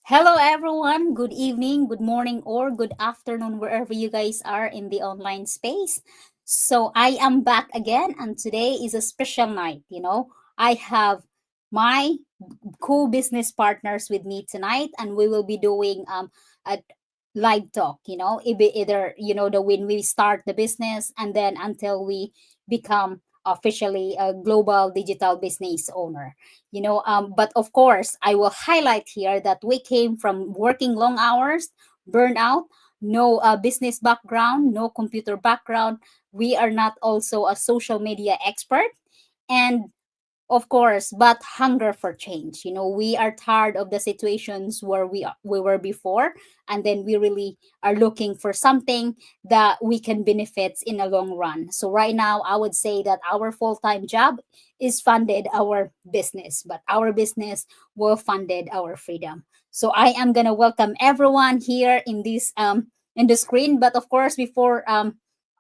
Hello, everyone. Good evening, good morning, or good afternoon, wherever you guys are in the online space. So, I am back again, and today is a special night. I have my co business partners with me tonight, and we will be doing a live talk. Either, the when we start the business and then until we become officially a global digital business owner. But of course, I will highlight here that we came from working long hours, burnout, no business background, no computer background. We are not also a social media expert, and of course, but hunger for change. We are tired of the situations where we were before, and then we really are looking for something that we can benefit in a long run. So right now, I would say that our full-time job is funded our business, but our business will funded our freedom. So I am gonna welcome everyone here in the screen, but of course, before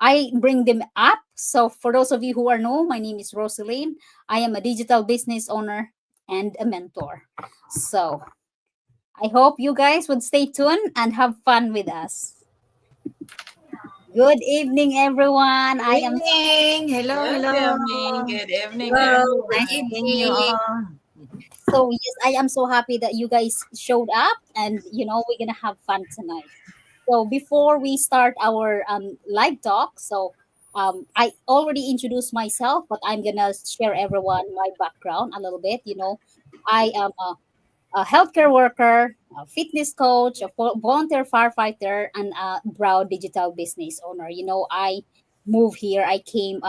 I bring them up. So for those of you who are new, my name is Rosaline. I am a digital business owner and a mentor. So I hope you guys would stay tuned and have fun with us. Good evening, everyone. I am Evening. Hello, Good hello. evening. Good evening, Hello. everyone. Nice seeing you all. so yes, I am so happy that you guys showed up, and we're gonna have fun tonight. So before we start our live talk, I already introduced myself, but I'm gonna share everyone my background a little bit. I am a healthcare worker, a fitness coach, a volunteer firefighter, and a broad digital business owner. I moved here. I came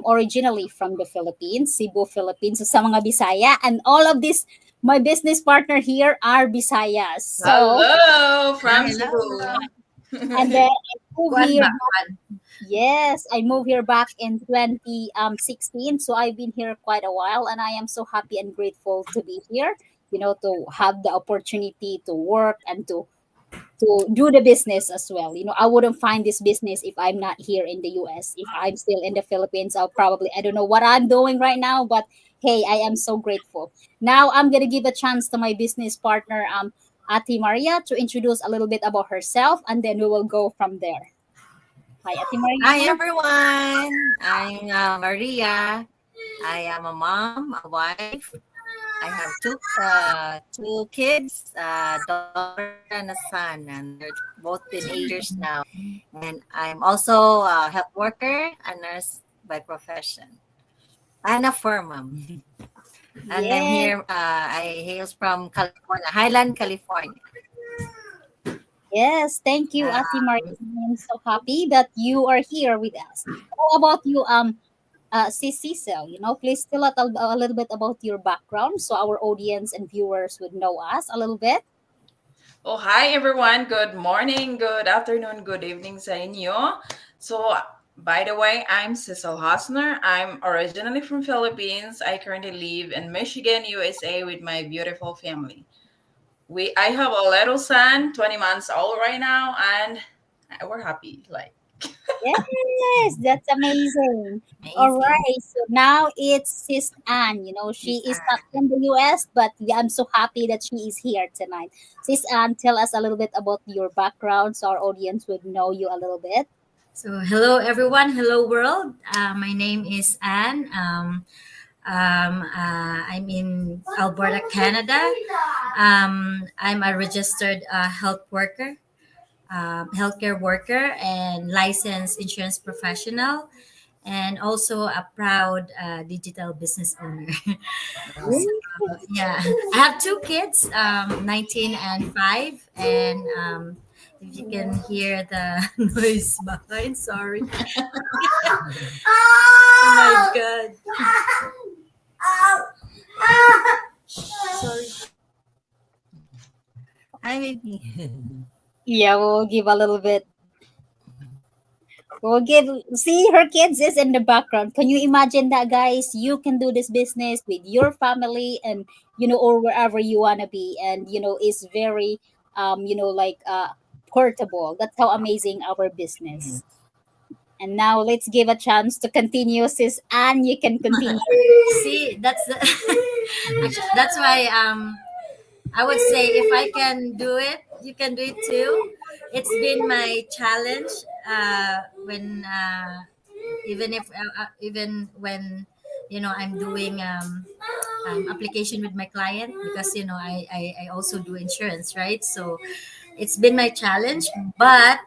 originally from the Philippines, Cebu, Philippines, so sa mga Bisaya, and all of this, my business partner here are Bisayas. So, Hello Yeah, from hello, Cebu. hello. and then I moved Kuan here. ba? Kuan. Yes, I moved here back in 2016. So I've been here quite a while, and I am so happy and grateful to be here, to have the opportunity to work and to do the business as well. I wouldn't find this business if I'm not here in the US. If I'm still in the Philippines, I don't know what I'm doing right now, but hey, I am so grateful. Now I'm going to give a chance to my business partner, Ati Maria, to introduce a little bit about herself, and then we will go from there. Hi, Ati Hi, Maria. everyone. I'm Maria. I am a mom, a wife. I have two kids, a daughter and a son, and they're both teenagers now. And I'm also a health worker, a nurse by profession, and a fur mom. And I'm Yes, here. I hails from California, Highland, California. yes. Thank you, Ati Maria. Um, I'm so happy that you are here with us. How about you, Sis Cecil? Please tell us a little bit about your background so our audience and viewers would know us a little bit. Oh, hi, everyone. Good morning, good afternoon, good evening sa inyo. So, by the way, I'm Cecil Hosner. I'm originally from Philippines. I currently live in Michigan, USA with my beautiful family. I have a little son, 20 months old right now, and we're happy. Like, Yes, that's amazing. All amazing. right, so now it's Sis Anne. She This is not in the US, but yeah, I'm so happy that she is here tonight. Sis Anne, tell us a little bit about your background so our audience would know you a little bit. So, hello everyone, hello world. My name is Anne. I'm in Alberta, Canada. I'm a registered health worker, healthcare worker, and licensed insurance professional, and also a proud digital business owner. wow. So, Yes. yeah, I have two kids, 19 and 5, and if you can hear the noise behind, sorry. Oh my god. Sorry. Hi, baby. Yeah, we'll give a little bit. We'll give. See, her kids is in the background. Can you imagine that, guys? You can do this business with your family, and or wherever you wanna be, and it's very, like portable. That's how amazing our business. And now let's give a chance to continue, sis, and you can continue. See, that's the actually, that's why I would say if I can do it, you can do it too. It's been my challenge when even when I'm doing application with my client, because I also do insurance, right? So it's been my challenge, but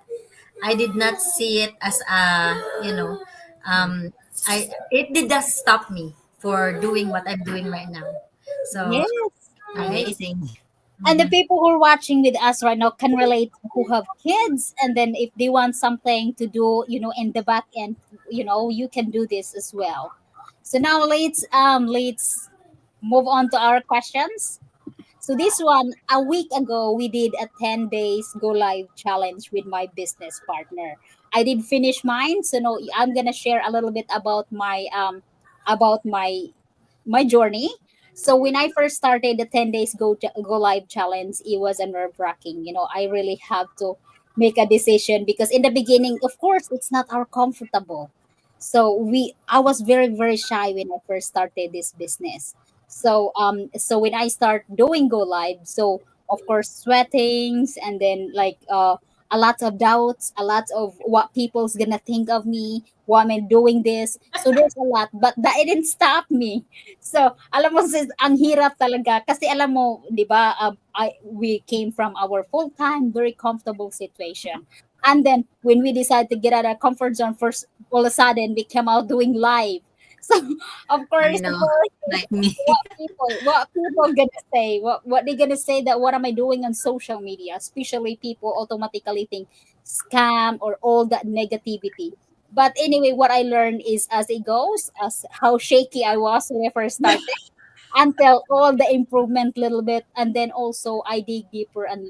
I did not see it as a um, I it did not stop me for doing what I'm doing right now. So Yes. right. Amazing. And the Mhm. people who are watching with us right now can relate, who have kids, and then if they want something to do, in the back end, you can do this as well. So now let's move on to our questions. So this one, a week ago, we did a 10 days go live challenge with my business partner. I did finish mine, so no, I'm gonna share a little bit about my journey. So when I first started the 10 days go live challenge, it was a nerve wracking. I really have to make a decision because in the beginning, of course, it's not our comfortable. So I was very very shy when I first started this business. So when I start doing go live, so of course sweatings, and then like a lot of doubts, a lot of what people's gonna think of me, why am I doing this. So there's a lot, but that didn't stop me. So alam mo sis, ang hirap talaga kasi alam mo, 'di ba, we came from our full-time very comfortable situation. And then when we decided to get out of our comfort zone, first all of a sudden we came out doing live. So of I course, know, like me. what people gonna say, what they gonna say, that what am I doing on social media, especially people automatically think scam or all that negativity. But anyway, what I learned is as it goes, as how shaky I was when I first started, until all the improvement little bit, and then also I dig deeper and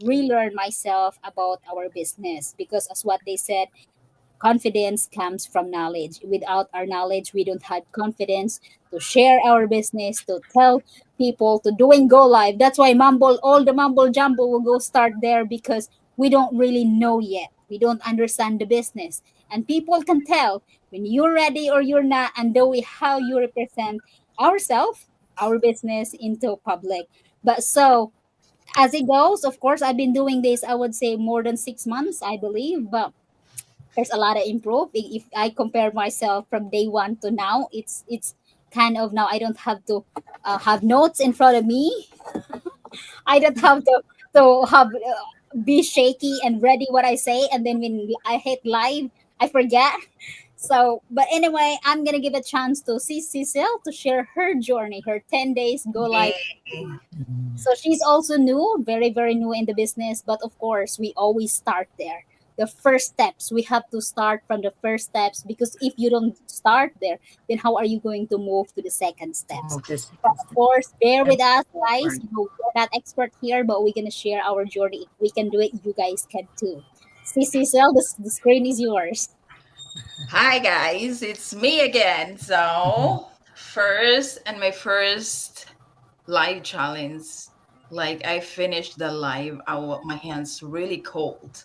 relearn myself about our business, because as what they said, confidence comes from knowledge. Without our knowledge, we don't have confidence to share our business, to tell people, to doing go live. That's why all the mumble jumble will go start there, because we don't really know yet. We don't understand the business. And people can tell when you're ready or you're not, and the way how you represent ourselves, our business into public. But so as it goes, of course, I've been doing this, I would say more than 6 months, I believe. But there's a lot of improve. If I compare myself from day one to now, it's kind of, now I don't have to have notes in front of me. I don't have to have be shaky and ready what I say, and then when I hit live, I forget. So, but anyway, I'm gonna give a chance to Cecile to share her journey, her 10 days go live. Yay. So she's also new, very, very new in the business. But of course, we always start there. The first steps, we have to start from the first steps, because if you don't start there, then how are you going to move to the second steps? Move to But second of step. course, bear And with us, guys. forward. We're not expert here, but we're going to share our journey. If we can do it, you guys can too. See, Cecile, the screen is yours. Hi guys, it's me again. So my first live challenge, like I finished the live, my hands really cold.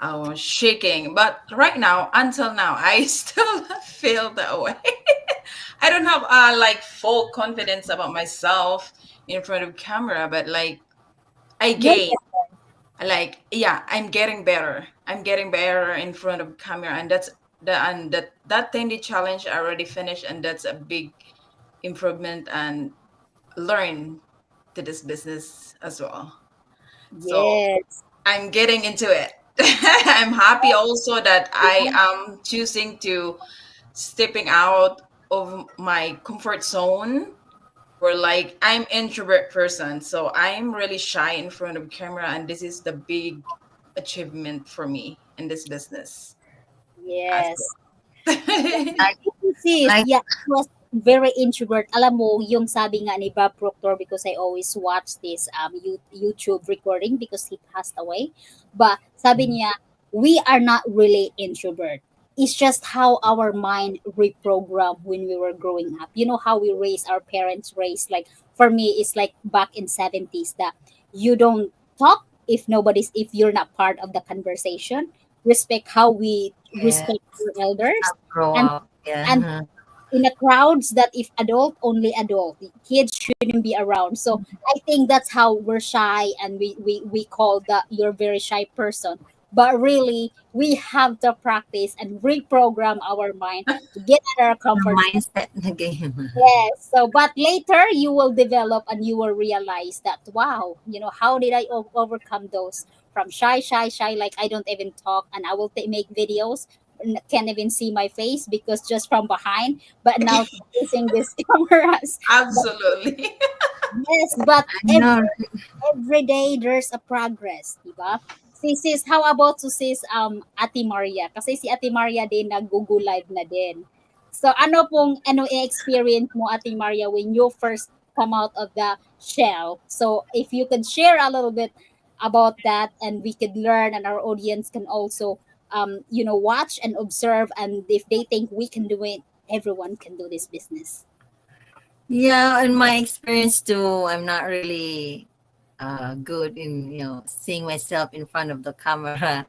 I was shaking, but right now, until now, I still feel that way. I don't have like full confidence about myself in front of camera, but like I You're gain. Like yeah, I'm getting better. I'm getting better in front of camera, and that 10-day challenge I already finished, and that's a big improvement and learn to this business as well. So yes. I'm getting into it. I'm happy also that I am choosing to stepping out of my comfort zone. Or like I'm introvert person, so I'm really shy in front of camera, and this is the big achievement for me in this business. As Yes. well. Like, Sis, like, yeah, I was very introvert. Alam mo, yung sabi nga ni Bob Proctor, because I always watch this YouTube recording because he passed away. But sabi niya, we are not really introvert. It's just how our mind reprogrammed when we were growing up. You know how we raised, our parents raised, like for me, it's like back in 70s that you don't talk if you're not part of the conversation. Respect how we yeah, respect our elders, grow and up. Yeah. and Uh-huh. in a crowds that if adult, only adult, kids shouldn't be around. So I think that's how we're shy, and we call that you're very shy person. But really we have to practice and reprogram our mind to get out of our The comfort zone. mindset na game. Yes. So, but later you will develop and you will realize that, wow, how did I overcome those from shy, like I don't even talk and I will make videos, can't even see my face because just from behind, but now using these cameras. But Absolutely. yes, but I know. every day there's a progress, di ba? Sis, how about to sis Ate Maria? Kasi si Ate Maria din nag-Google Live na din. So ano experience mo Ate Maria when you first come out of the shell? So if you could share a little bit about that and we could learn and our audience can also watch and observe, and if they think we can do it, everyone can do this business. Yeah, in my experience too, I'm not really good in seeing myself in front of the camera.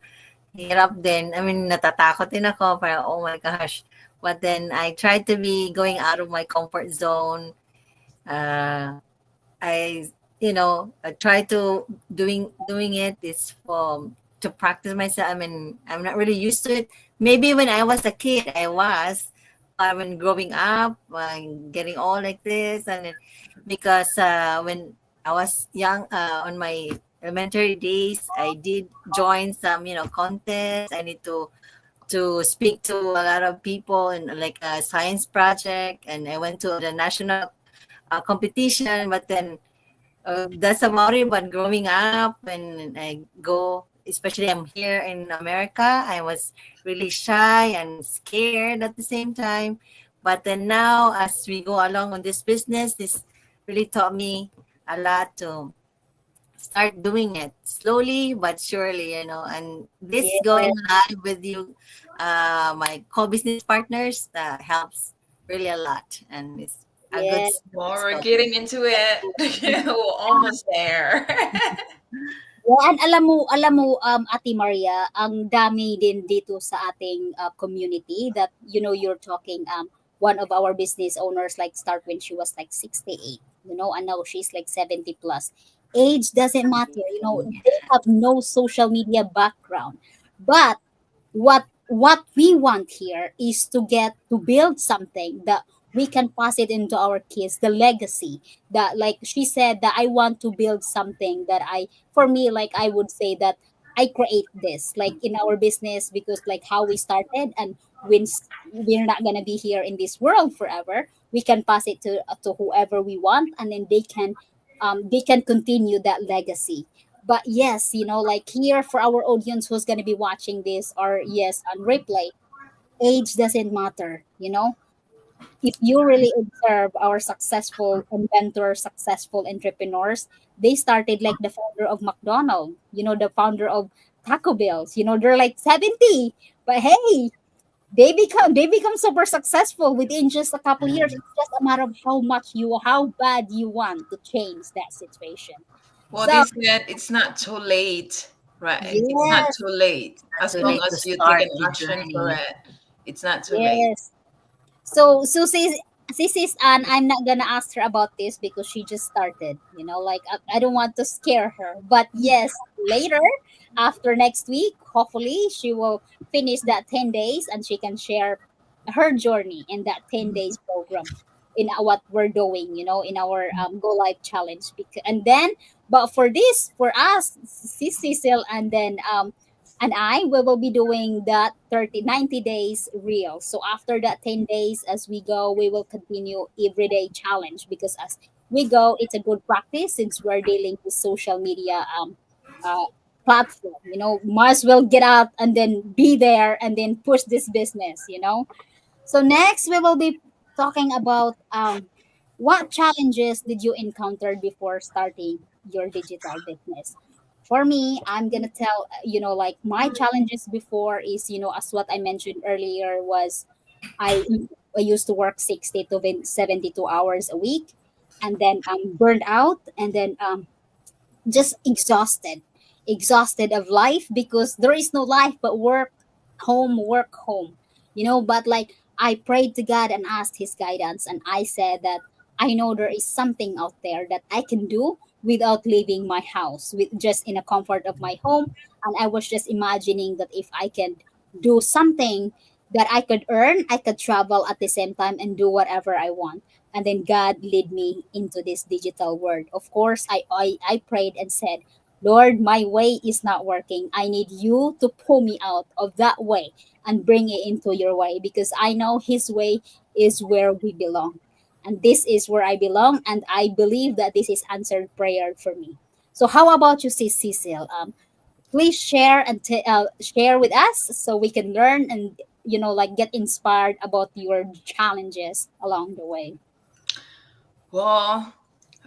Hirap din. I mean, natatakot din ako. Parang, oh my gosh. But then I try to be going out of my comfort zone. Uh, I I try to doing it is for to practice myself. I mean, I'm not really used to it. Maybe when I was a kid, I was. I mean, growing up, getting all like this, and then, because when I was young, on my elementary days, I did join some contests. I need to speak to a lot of people in like a science project, and I went to the national competition. But then that's about it. But growing up, when I go, especially I'm here in America, I was really shy and scared at the same time. But then now, as we go along on this business, this really taught me a lot to start doing it slowly but surely, and this Yes, going live with you, my co-business partners, that helps really a lot, and it's a good yes. Well, we're start. getting into it. We're almost there. Yeah, and alam mo, Ate Maria, ang dami din dito sa ating community that you're talking one of our business owners like start when she was like 68, and now she's like 70 plus. Age doesn't matter, they have no social media background. But what we want here is to get to build something that we can pass it into our kids, the legacy that, like she said, that I want to build something that for me, like I would say that I create this like in our business, because like how we started, and when we're not gonna be here in this world forever, we can pass it to whoever we want, and then they can continue that legacy. But yes, like here for our audience who's gonna be watching this, or yes, on replay, age doesn't matter. If you really observe our successful inventors, successful entrepreneurs, they started like the founder of McDonald's, the founder of Taco Bell's, they're like 70. But hey, they become super successful within just a couple years. It's just a matter of how bad you want to change that situation. Well, So they said it's not too late, right? It's not yes, too late. Not As too long late to as you take start an the action for journey. it, it's not too late. yes. So sis and I'm not gonna ask her about this because she just started. Like I don't want to scare her. But yes, later after next week, hopefully she will finish that 10 days and she can share her journey in that 10 days program in what we're doing. In our Go Live challenge. And then, but for this, for us, Sis Cecil and we will be doing that 90 days real. So after that 10 days, as we go, we will continue everyday challenge, because as we go, it's a good practice since we're dealing with social media uh, platform. Might as well get out and then be there and then push this business. So next, we will be talking about what challenges did you encounter before starting your digital business. For me, I'm gonna tell like my challenges before is as what I mentioned earlier was I I used to work 60 to 72 hours a week, and then burned out, and then just exhausted of life, because there is no life but work home. But like I prayed to God and asked His guidance, and I said that I know there is something out there that I can do without leaving my house, with just in the comfort of my home. And I was just imagining that if I can do something that I could earn, I could travel at the same time and do whatever I want. And then God led me into this digital world. Of course, I prayed and said, Lord, my way is not working. I need you to pull me out of that way and bring it into your way, because I know His way is where we belong. And this is where I belong. And I believe that this is answered prayer for me. So, how about you, Sis Cecil? Please share and share with us so we can learn and, like, get inspired about your challenges along the way. Well,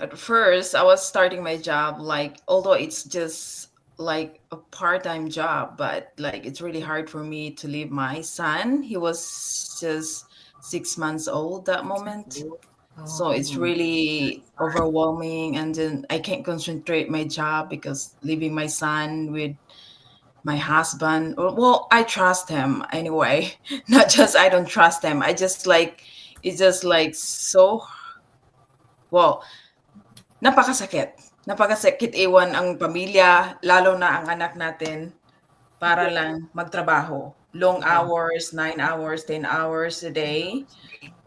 at first, I was starting my job, like, although it's just like a part-time job, but like it's really hard for me to leave my son. He was just 6 months old that moment. So it's Oh, really overwhelming. And then I can't concentrate my job because leaving my son with my husband, well, I trust him anyway. Not just I don't trust him. I just like, it's just like so, well, napakasakit. Napakasakit iwan ang pamilya, lalo na ang anak natin, para Yeah. lang magtrabaho. Long yeah. hours, 9 hours, 10 hours a day.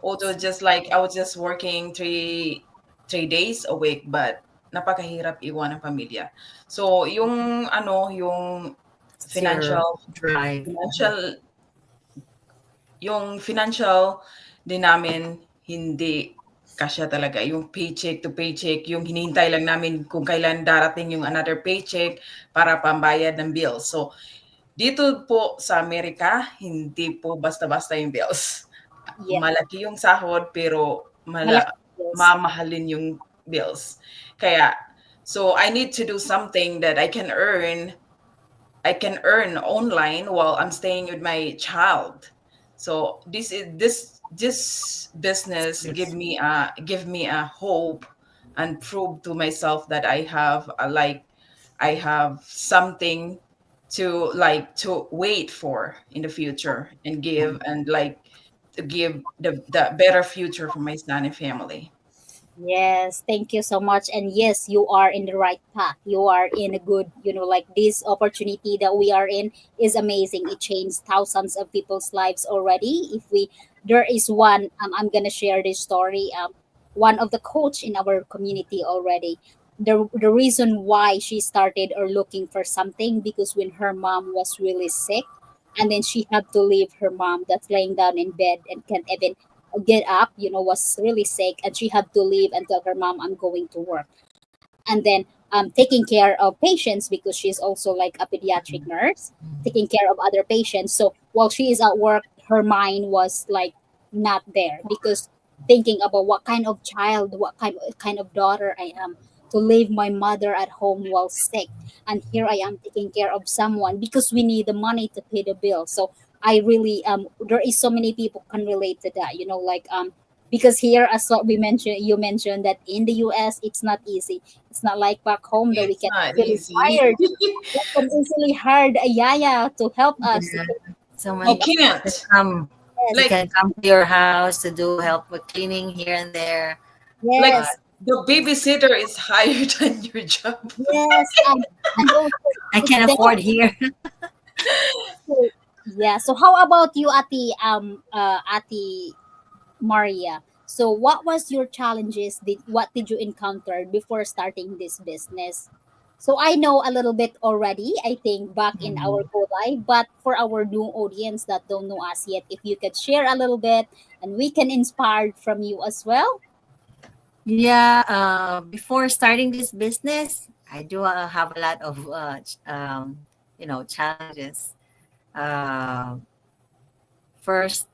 Although just like I was just working three days a week, but napakahirap iwan ang pamilya. So yung ano, yung It's your financial drive. financial yung financial din namin hindi kasya talaga. Yung paycheck to paycheck, yung hinihintay lang namin kung kailan darating yung another paycheck para pambayad ng bills. So, dito po sa Amerika, hindi po basta-basta yung bills. Yeah. Malaki yung sahod pero Malaki bills. mamahalin yung bills. Kaya, so I need to do something that I can earn online while I'm staying with my child. So this business give me a hope and prove to myself that I have something to wait for in the future and give the better future for my son and family. Yes, thank you so much. And yes, you are in the right path. You are in a good, like, this opportunity that we are in is amazing. It changed thousands of people's lives already. There is one, I'm gonna share this story. One of the coach in our community already. The reason why she started or looking for something, because when her mom was really sick, and then she had to leave her mom that's laying down in bed and can't even get up, was really sick, and she had to leave and tell her mom, I'm going to work. And then taking care of patients, because she's also like a pediatric nurse, taking care of other patients. So while she is at work, her mind was like not there, because thinking about what kind of child, what kind of daughter I am, to leave my mother at home while sick, and here I am taking care of someone because we need the money to pay the bill. So I really, there is so many people can relate to that, like, because here, as what you mentioned that in the US it's not easy. It's not like back home that we It's can not easily easy. hired. We can easily hired a yaya to help us to Yeah. So You help many us. people can can't. come. They Yes, Like can come to your house to do help with cleaning here and there. like But yes, the babysitter is higher than your job. yes, and also I it's can there. afford here. So, yeah. So how about you, Ati Maria? So what was your challenges? What did you encounter before starting this business? So I know a little bit already, I think, back in our Mhm. go live, but for our new audience that don't know us yet, if you could share a little bit and we can inspire from you as well. Yeah, before starting this business, I do have a lot of challenges. Uh, First,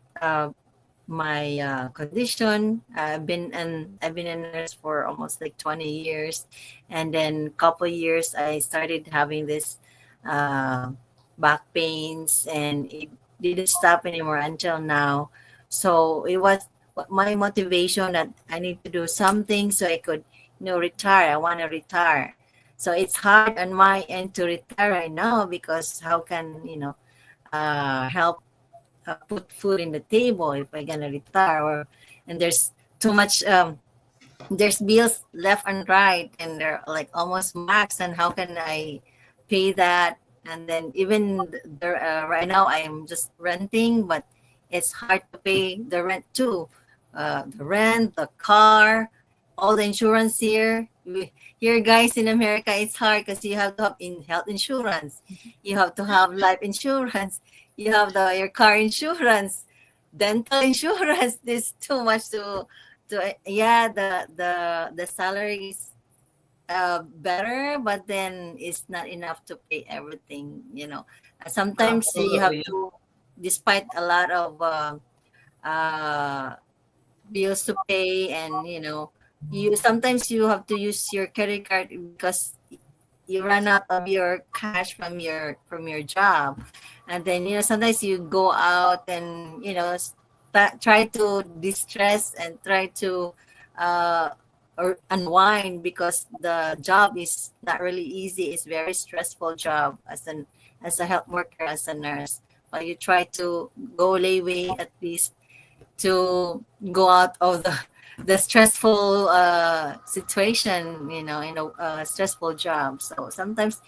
my condition. I've been a nurse for almost like 20 years, and then couple years I started having this uh, back pains, and it didn't stop anymore until now. So it was my motivation that I need to do something so I could retire. I want to retire. So it's hard on my end to retire right now because how can help put food in the table if I'm gonna retire, or and there's too much there's bills left and right, and they're like almost max, and how can I pay that? And then even the, right now I'm just renting, but it's hard to pay the rent too. The rent, the car, all the insurance here. Here, guys, in America, it's hard because you have to have in health insurance, you have to have life insurance, you have your car insurance, dental insurance. There's too much to yeah, the salary is better, but then it's not enough to pay everything, you know. Sometimes you have Absolutely. to, despite a lot of uh, bills to pay, and you know, you sometimes you have to use your credit card because you run out of your cash from your job. And then you know, sometimes you go out and you know, try to distress and try to uh or unwind, because the job is not really easy. It's very stressful job as a health worker, as a nurse. But you try to go layway at least to go out of the stressful situation, you know, in a stressful job. So sometimes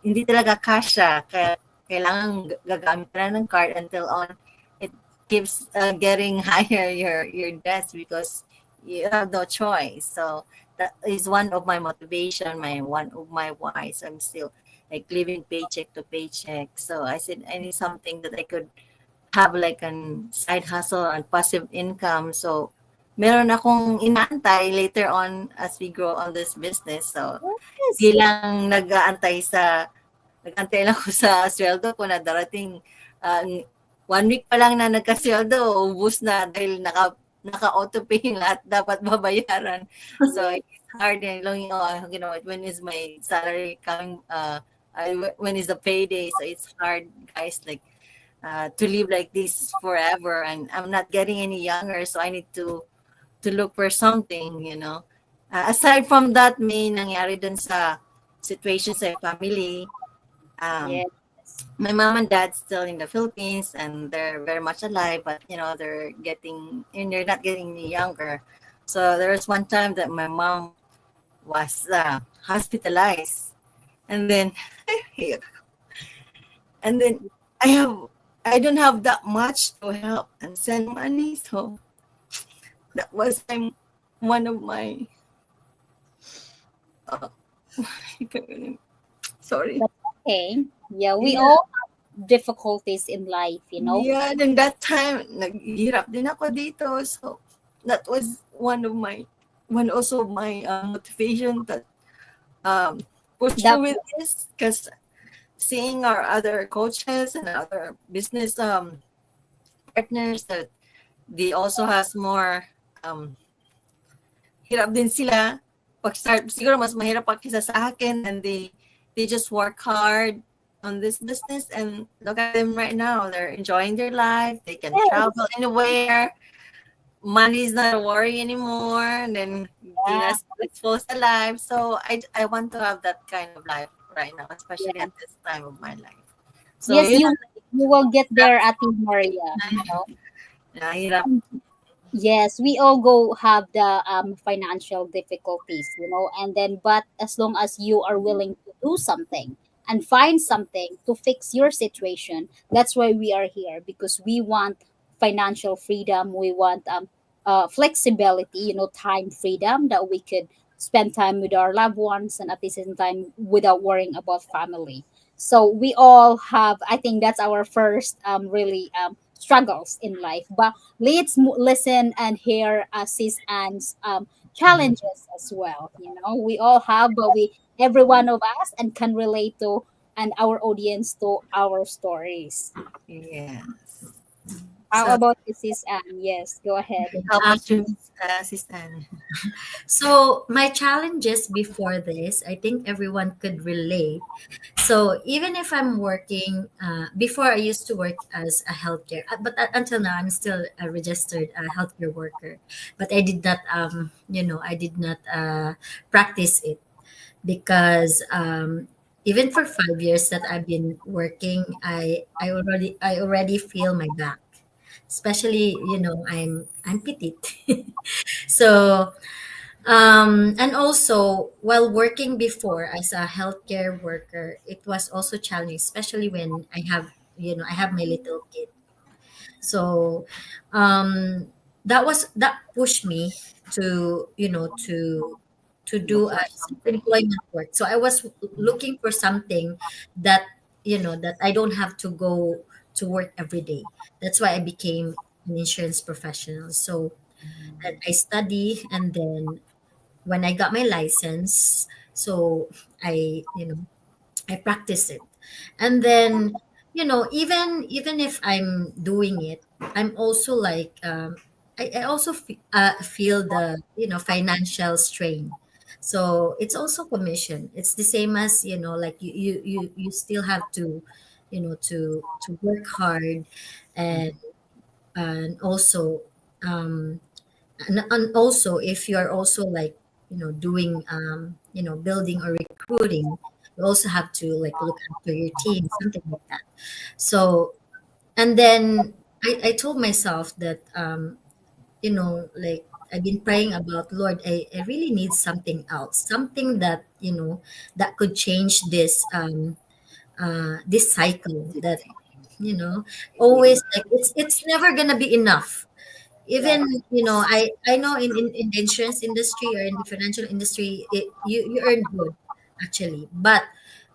hindi talaga kasha, kaya kailangan gagamit ka na ng card until on it keeps getting higher your debts, because you have no choice. So that is one of my motivation, my one of my whys. I'm still like living paycheck to paycheck. So I said I need something that I could have like an side hustle and passive income. So meron akong inaantay later on as we grow on this business. So Yes. di lang nag-aantay lang ako sa sweldo ko na darating, ah, 1 week pa lang na nagkasweldo, ubos na dahil naka-auto-pay yung lahat dapat babayaran. So it's hard and long, you know, when is my salary coming, when is the payday? So it's hard, guys, like to live like this forever, and I'm not getting any younger, so I need to look for something, you know. Aside from that, may nangyari dun sa situation sa family. Um, Yes. my mom and dad still in the Philippines, and they're very much alive, but you know they're not getting any younger. So there was one time that my mom was hospitalized, and then and then I don't have that much to help and send money, so that was one of my uh, sorry. That's okay. Yeah, we Yeah, all have difficulties in life, you know. yeah. Then that time, naghirap din ako dito. So that was one also of my motivation that um, push That through with this, because seeing our other coaches and other business partners that they also has more um, hirap din sila pag-start. Siguro mas mahirap pa kaysa sa akin, and they just work hard on this business, and look at them right now. They're enjoying their life. They can travel yes, anywhere. Money is not a worry anymore. And then di na yeah, stressful sa life. So I want to have that kind of life right now, especially yeah. at this time of my life. So Yes, yun, you will get there, Ate Maria, you know. nahirap. Yes, we all go have the financial difficulties, you know, and then but as long as you are willing to do something and find something to fix your situation, that's why we are here, because we want financial freedom, we want flexibility, you know, time freedom, that we could spend time with our loved ones and at the same time without worrying about family. So we all have, I think that's our first really struggles in life. But let's listen and hear Sis Anne's challenges as well. You know, we all have, but we every one of us and can relate to and our audience to our stories. Yes. How So about you, Sis Anne? Yes, go ahead. how Um, about you, Sister Anne? so my challenges before this, I think everyone could relate. So even if I'm working, before I used to work as a healthcare, but until now I'm still a registered healthcare worker. But I did not, I did not practice it because even for 5 years that I've been working, I already feel my back, especially I'm petite. So and also while working before as a healthcare worker, it was also challenging, especially when I have my little kid. So that pushed me to Look do a for something. employment work. So I was looking for something that that I don't have to go to work every day. That's why I became an insurance professional. So and I study, and then when I got my license, so I practice it. And then, even if I'm doing it, I'm also like, I also feel the, financial strain. So it's also commission. It's the same as, like you still have to, to work hard, and, and also, um, and also if you are also like doing building or recruiting, you also have to like look after your team, something like that. So and then I told myself that like I've been praying about, Lord, I really need something else, something that that could change this cycle that you know always, like it's never gonna be enough. Even I know in the insurance industry or in the financial industry, you earn good actually, but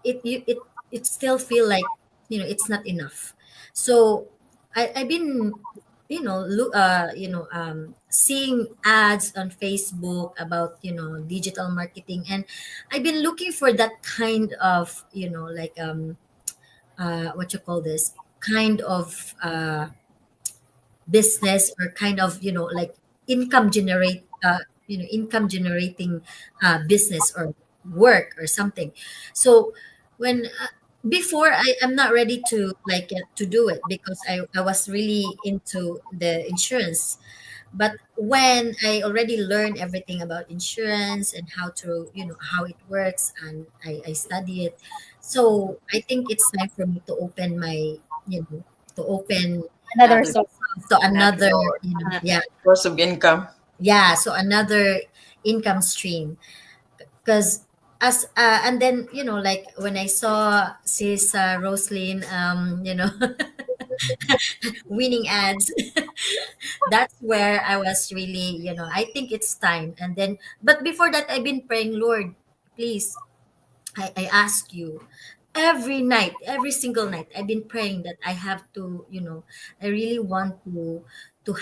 it still feel like it's not enough. So I've been seeing ads on Facebook about digital marketing, and I've been looking for that kind of like what you call this kind of business, or kind of like income generating business or work or something. So when before I'm not ready to like to do it, because I was really into the insurance. But when I already learned everything about insurance and how it works, and I study it, so I think it's time for me to open my you know to open Another Another source. to Another another source. yeah, source of income. so another income stream. Because and then like when I saw sis Roslyn winning ads, that's where I was really, I think it's time. And then, but before that, I've been praying, Lord, please, I ask you every night, every single night, I've been praying that I have to, I really want to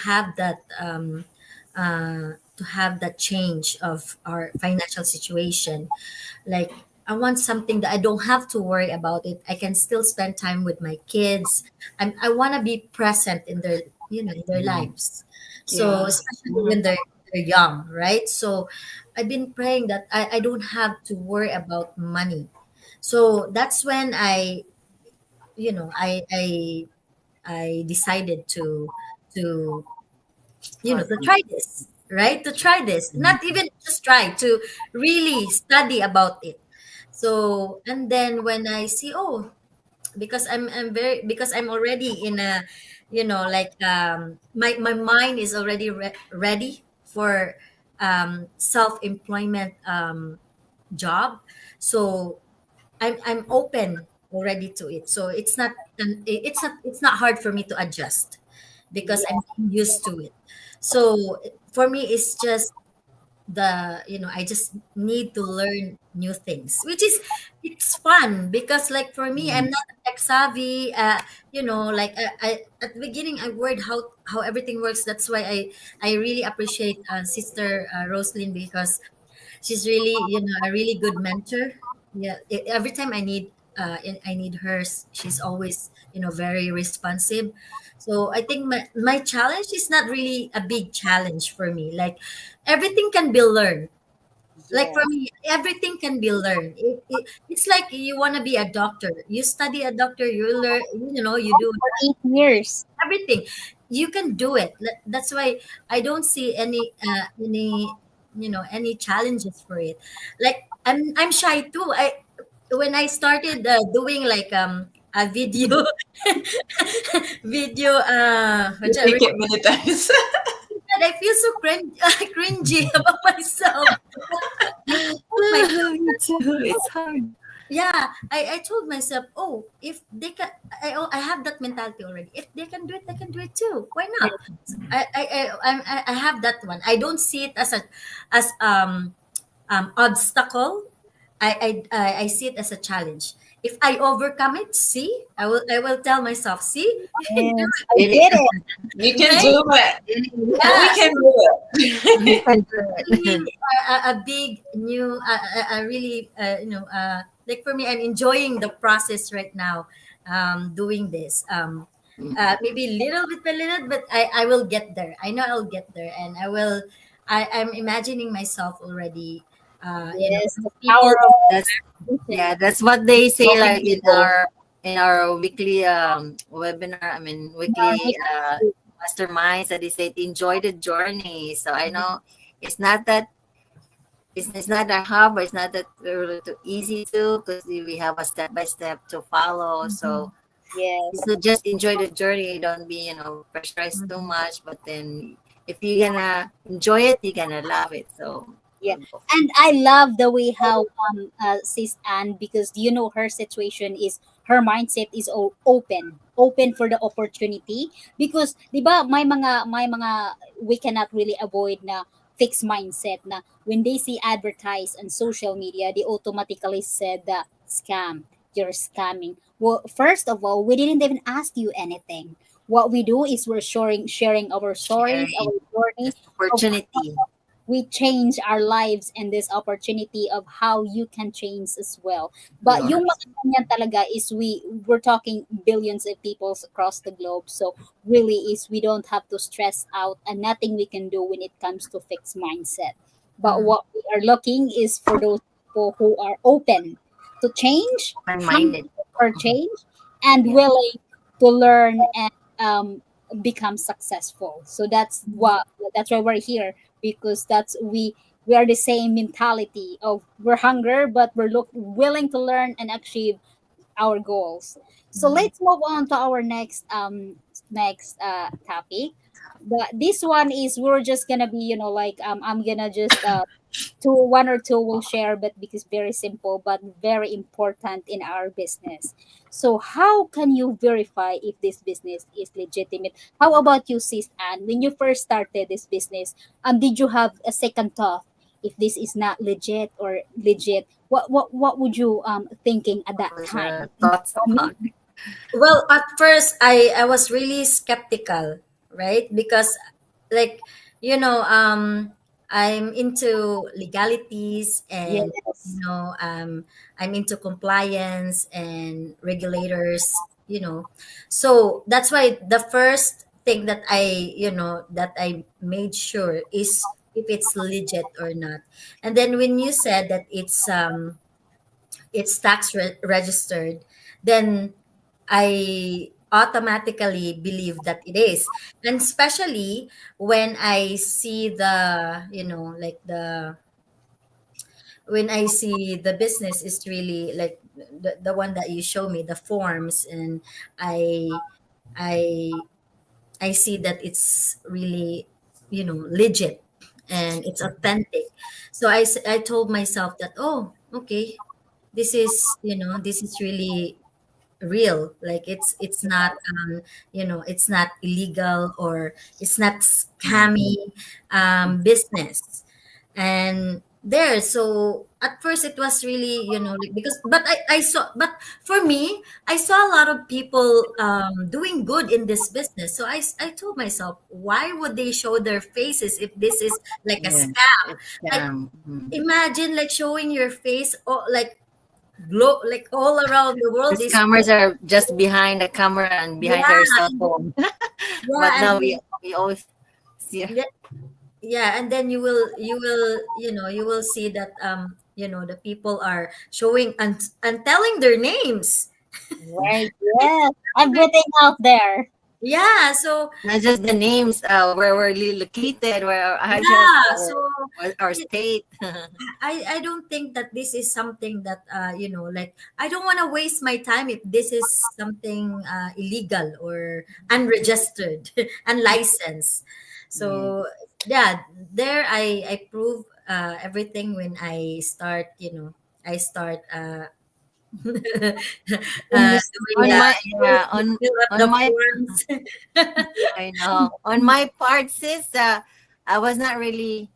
have that, to have that change of our financial situation. Like, I want something that I don't have to worry about it. I can still spend time with my kids. I want to be present in their, in their lives. So Yeah. especially when they're young, right? So I've been praying that I don't have to worry about money. So that's when I decided to Start to from try this, right? To try this, not even just try to really study about it. So and then when I see, oh, because I'm already in a like my mind is already ready for self-employment job. So I'm open already to it. So it's not hard for me to adjust, because I'm used to it. So for me, it's just I just need to learn new things, which is it's fun, because like for me, I'm not tech savvy. Like at the beginning, I worried how everything works. That's why I really appreciate Sister Roslyn, because she's really a really good mentor. Yeah, every time I need her, she's always very responsive. So I think my challenge is not really a big challenge for me. Like, everything can be learned. Like yeah. for me, everything can be learned. It's like you want to be a doctor, you study a doctor, you learn, you do For 8 years. everything, you can do it. That's why I don't see any challenges for it. Like, I'm shy too. when I started doing like a video video You click it many times. I feel so cringy about myself. I told my Me too. It's hard. yeah, I told myself, oh, if they can, I have that mentality already. If they can do it, I can do it too. Why not? I have that one. I don't see it as a as obstacle. I see it as a challenge. If I overcome it, see, I will tell myself, see, you can do Yes, it, I Really, did it. You can right? do it. We Yeah, can do you it. can do really it. a big new a really like for me, I'm enjoying the process right now, doing this maybe little bit by little, but I will get there. I know I'll get there, and I'm imagining myself already, Yes, the people. power of That's vision. yeah. That's what they say. Talking Like people. in our weekly webinar. I mean Our weekly victory. masterminds that they say to enjoy the journey. So I know it's not that it's not that hard, but it's not that really too easy too because we have a step by step to follow. Mhm, So Yes. so just enjoy the journey. Don't be pressurized too mhm, much. But then if you're gonna enjoy it, you're gonna love it. So Yeah, and I love the way how sis Anne, because you know her situation is, her mindset is open for the opportunity, because 'di ba may mga we cannot really avoid na fixed mindset na when they see advertise on social media, they automatically said that scam, you're scamming. Well, first of all, we didn't even ask you anything. What we do is we're sharing our stories, our sharing journey this of opportunity. we change our lives and this opportunity of how you can change as well. But yung Yours. mga ganyan talaga is we're talking billions of people across the globe. So really is we don't have to stress out, and nothing we can do when it comes to fixed mindset. But mhm, what we are looking is for those people who are open to change, Open hungry minded. for change, and Yeah. willing to learn and become successful. So mhm, that's why we're here, because that's we are the same mentality of we're hunger, but willing to learn and achieve our goals. So mhm. let's move on to our next topic. But this one is we're just gonna be, like, I'm gonna just one or two will share, but because very simple but very important in our business. So how can you verify if this business is legitimate? How about you, sis Anne? When you first started this business, did you have a second thought if this is not legit or legit? What would you thinking at that What was time? your Can you thoughts tell me? about it? Well, at first, I was really skeptical, right? Because, like, you know, I'm into legalities, and you Yes. know, I'm into compliance and regulators. So that's why the first thing that I made sure is if it's legit or not. And then when you said that it's registered, then I automatically believe that it is. And especially when I see when I see the business is really like the one that you show me, the forms, and I I I see that it's really, legit, and it's authentic. So I told myself that, oh, okay, this is really real. Like it's not it's not illegal, or it's not scammy business. And there, so at first it was really, like, because but I saw, but for me, I saw a lot of people doing good in this business. So I told myself, why would they show their faces if this is like a Yeah. scam? It's Like, Mhm. imagine like showing your face, like like all around the The world is. scammers are just behind the camera and behind Yeah, their cell phone. But yeah, and no, then, we always see. yeah, yeah, and then you will see that the people are showing and telling their names. Right. Yes. Telling their- Everything out there. Yeah, so Not just the names, where we're located, where our address, yeah, so our or state. I don't think that this is something that like I don't want to waste my time if this is something illegal or unregistered, unlicensed. Yes. So yeah, there I prove everything when I start, I start When you doing On start, my yeah, fill up on the my forms. I know. On my part, sis, I was not really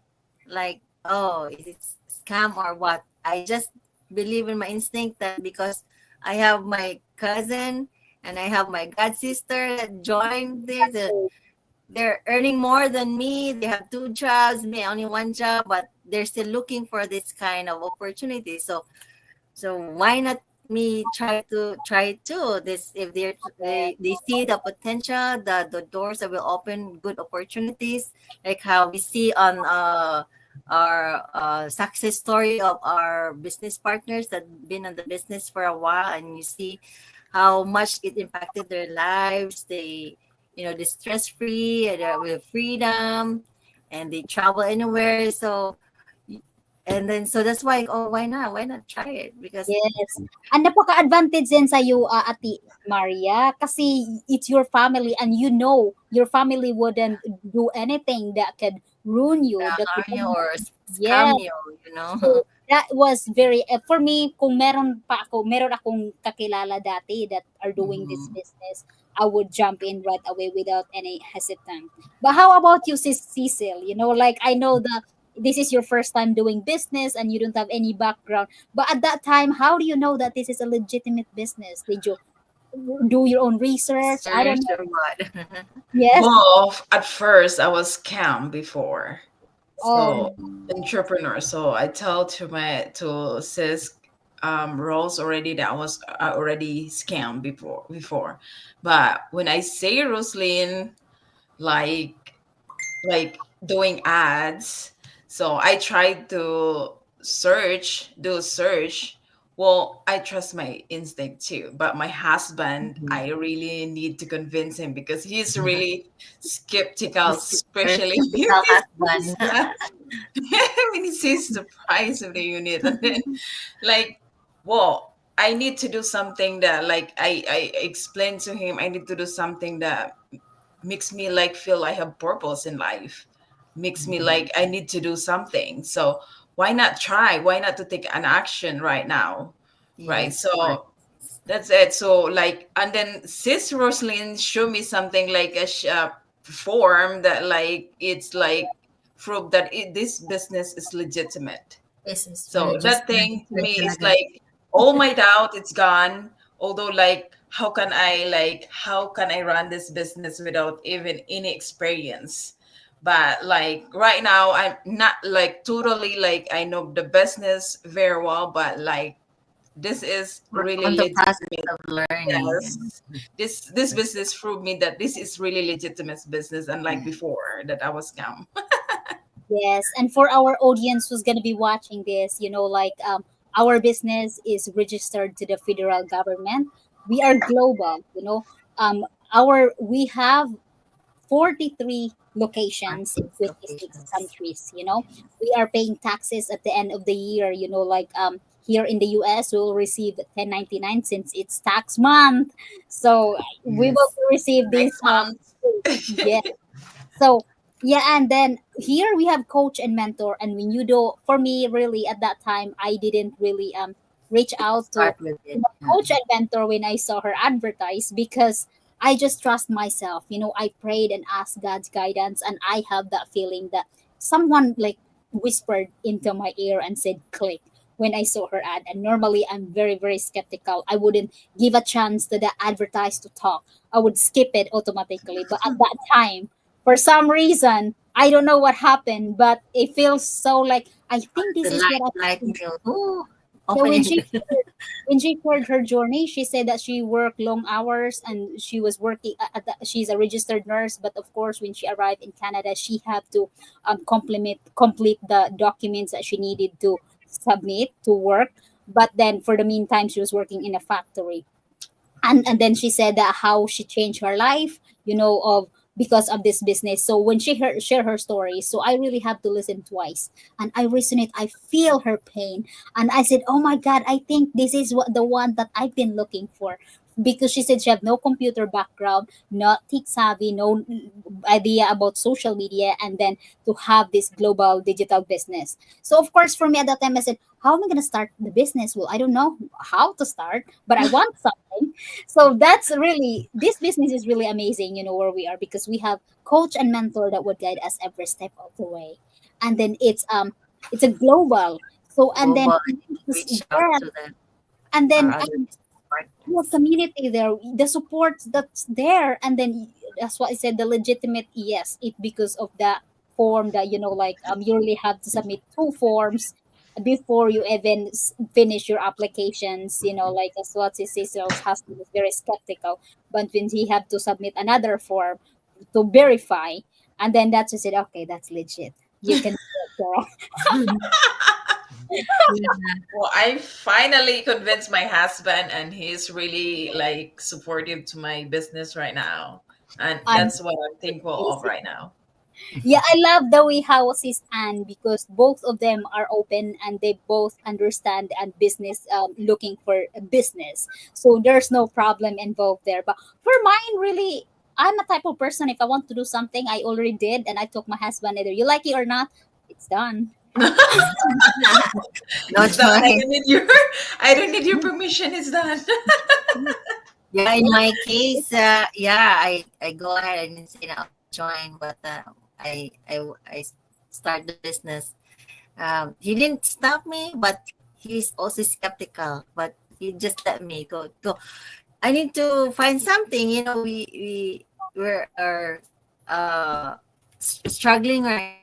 like, oh, is it scam or what? I just believe in my instinct that because I have my cousin and I have my god sister that joined this, they're earning more than me. They have two jobs, me only one job, but they're still looking for this kind of opportunity. So why not me try it too? This if they see the potential, the doors that will open good opportunities, like how we see on our success story of our business partners that been in the business for a while, and you see how much it impacted their lives. They they're stress free, with freedom, and they travel anywhere. And then so that's why, oh, why not try it? Because yes. And napaka-advantage din sa'yo, Ate Maria, kasi it's your family and you know your family wouldn't do anything that could ruin you, that harm would you or yes. scam you, you know. So, that was very for me, kung meron akong kakilala dati that are doing this Mhm. business, I would jump in right away without any hesitant. But how about you, Sis Cecil? Like I know that this is your first time doing business and you don't have any background. But at that time, how do you know that this is a legitimate business? Did you do your own research? I don't Search know. or what? Yes. Well, at first I was scam before. Oh, So entrepreneur. So I tell to sis Rose already that I was already scammed before. But when I say Roslyn, like doing ads, so I tried to do search. Well, I trust my instinct too, but my husband, Mhm. I really need to convince him because he's really skeptical, Your especially skeptical husband. when he sees the price of the unit. And then like, well, I need to do something that like I explained to him I need to do something that makes me like feel I have purpose in life, makes me like I need to do something. So why not try? Why not to take an action right now? Right. Yes, correct. So that's it. So like, and then sis Roslyn showed me something like a form that like it's like proof that this business is legitimate. This is So that thing to registered me is talaga. like all my doubt it's gone. Although like how can I run this business without even any experience? But like right now I'm not like totally like I know the business very well, but like this is We're really on the process legitimate. of learning. Yes. This business proved me that this is really legitimate business unlike before that I was scam. yes. And for our audience who's going to be watching this, like our business is registered to the federal government. We are global, Um, we have 43 locations in Practice 26 locations. countries. We are paying taxes at the end of the year. Like here in the US we'll receive 1099 since it's tax month, so we will Yes. receive this Next month. yeah. So yeah, and then here we have coach and mentor. And when you do, for me, really at that time, I didn't really reach out to Start with it. my coach and mentor when I saw her advertise, because I just trust myself. I prayed and asked God's guidance, and I have that feeling that someone like whispered into my ear and said click when I saw her ad. And normally I'm very, very skeptical. I wouldn't give a chance to the advertise to talk. I would skip it automatically. But at that time, for some reason, I don't know what happened, but it feels so like I think this The is what light I. will, ooh, So open it. when she shared her journey, she said that she worked long hours and she was working. She's a registered nurse, but of course, when she arrived in Canada, she had to complete the documents that she needed to submit to work. But then, for the meantime, she was working in a factory. And then she said that how she changed her life, of because of this business. So when she share her story, so I really have to listen twice, and I resonate. I feel her pain, and I said, "Oh my God, I think this is what the one that I've been looking for." Because she said she have no computer background, not tech savvy, no idea about social media, and then to have this global digital business. So of course, for me at that time, I said, "How am I gonna start the business?" Well, I don't know how to start, but I want something. So that's really, this business is really amazing. Where we are, because we have coach and mentor that would guide us every step of the way, and then it's a global. So and then Global, I need to reach out yeah, to them and or then other your partners. community there, the support that's there, and then that's what I said, the legitimate, yes, it because of that form that like you really have to submit two forms before you even finish your applications. Like as what Cecil's husband is very skeptical, but when he have to submit another form to verify, and then that's just it. Okay, that's legit. You can do it, girl. Yeah. Well, I finally convinced my husband, and he's really like supportive to my business right now. And I'm that's what I'm thankful of right now. Yeah, I love the way how sis Anne, because both of them are open and they both understand and business, looking for a business. So there's no problem involved there. But for mine, really, I'm a type of person. If I want to do something, I already did, and I took my husband. Either you like it or not, it's done. No It's done. I choice. don't need your I don't need your permission. It's done. Yeah, in my case, yeah, I go ahead and say I'll join, but I start the business. He didn't stop me, but he's also skeptical. But he just let me go. I need to find something. We're are struggling right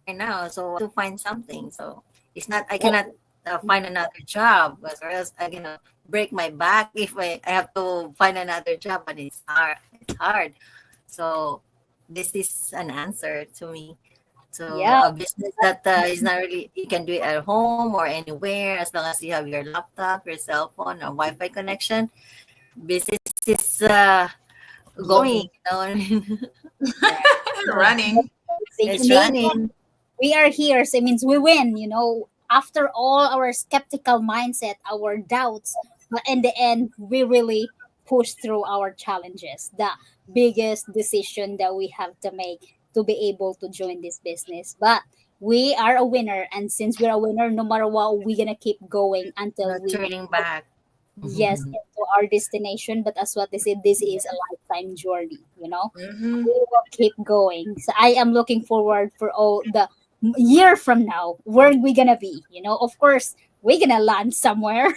now, so I need to find something. So it's not, I cannot Well, find another job, because or else I'm gonna break my back if I have to find another job, and it's hard. It's hard. So this is an answer to me. So Yeah, a business that is not really, you can do it at home or anywhere as long as you have your laptop, your cell phone, or Wi-Fi connection. Business is going. global. You know what I mean? right. Running. It's running. We are here, so it means we win. After all our skeptical mindset, our doubts, but in the end, we really push through our challenges. The biggest decision that we have to make to be able to join this business. But we are a winner, and since we're a winner, no matter what, we're gonna keep going until Not we, turning back. yes, into our destination. But as what they said, this is a lifetime journey. Hmm. We will keep going. So I am looking forward for all the year from now. Where we gonna be? Of course, we're gonna land somewhere.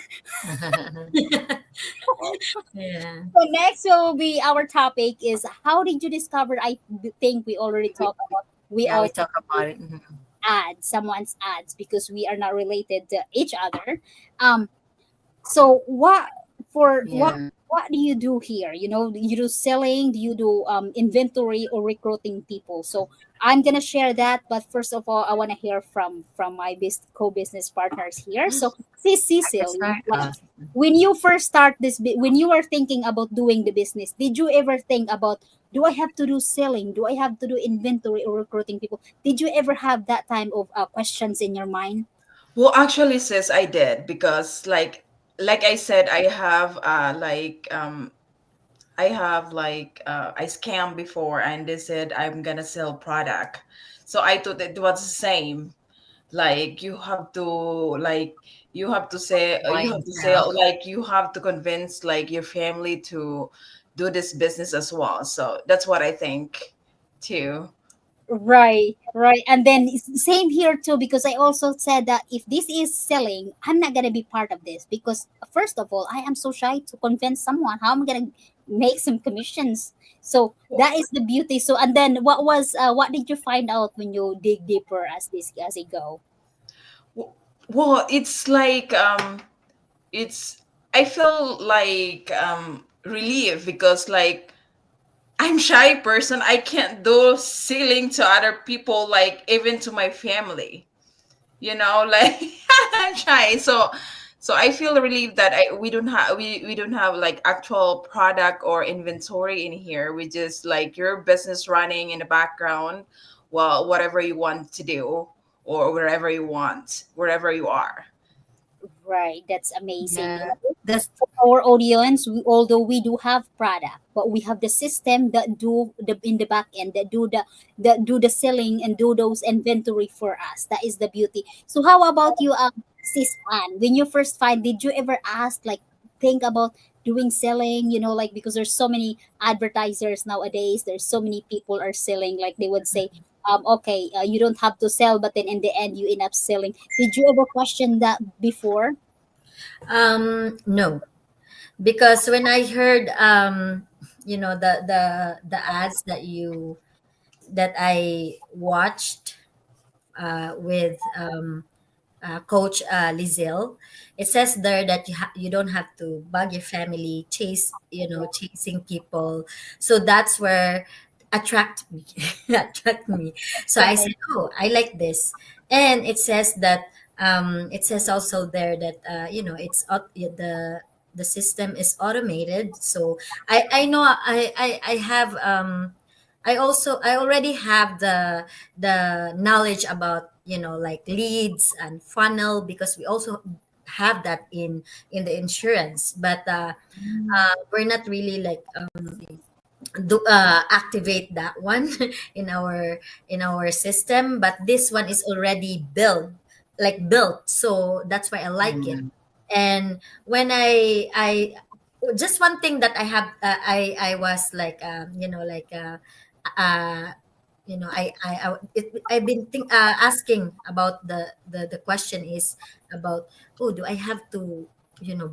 Yeah. So next will be our topic is how did you discover? I think we already talked about. We Yeah, we also talk about it. Mhm. add someone's ads because we are not related to each other. Um, So Yeah. what do you do here? You do selling, do you do inventory or recruiting people? So I'm gonna share that, but first of all, I want to hear from my co-business partners here. So see I can Cecil, start. like when you first start when you were thinking about doing the business, did you ever think about, do I have to do selling? Do I have to do inventory or recruiting people? Did you ever have that time of questions in your mind? Well, actually, sis, I did because, like I said, I scammed before, and they said I'm gonna sell product, so I thought it was the same. Like Buy you and have to say, sell. like you have to convince like your family to do this business as well. So that's what I think too. Right, right. And then same here too, because I also said that if this is selling, I'm not gonna be part of this because first of all, I am so shy to convince someone. How am I gonna make some commissions? So that is the beauty. So and then what did you find out when you dig deeper as it go? Well, it's like it's I feel like relief because like I'm shy person. I can't do selling to other people, like even to my family. Like I'm shy. So I feel relieved that we don't have like actual product or inventory in here. We just like your business running in the background, well, whatever you want to do or wherever you are. Right, that's amazing. Yeah, that's For our audience, although we do have product, but we have the system that do the in the back end that do the selling and do those inventory for us. That is the beauty. So how about you, sis Anne? When you first find, did you ever ask like think about doing selling? You know, like because there's so many advertisers nowadays. There's so many people are selling. Like they would say, okay, you don't have to sell, but then in the end you end up selling. Did you ever question that before? No, because when I heard the ads that I watched with Coach Lizelle, it says there that you don't have to bug your family, chasing people. So that's where attract me, attract me. So I said, oh, I like this, and it says also there that the system is automated. So I know I have I already have the knowledge about like leads and funnel, because we also have that in the insurance, but we're not really like activate that one in our system, but this one is already built, so that's why I like it. mm, And when I just one thing that I have, I was like uh I've been asking about the question is about, oh, do I have to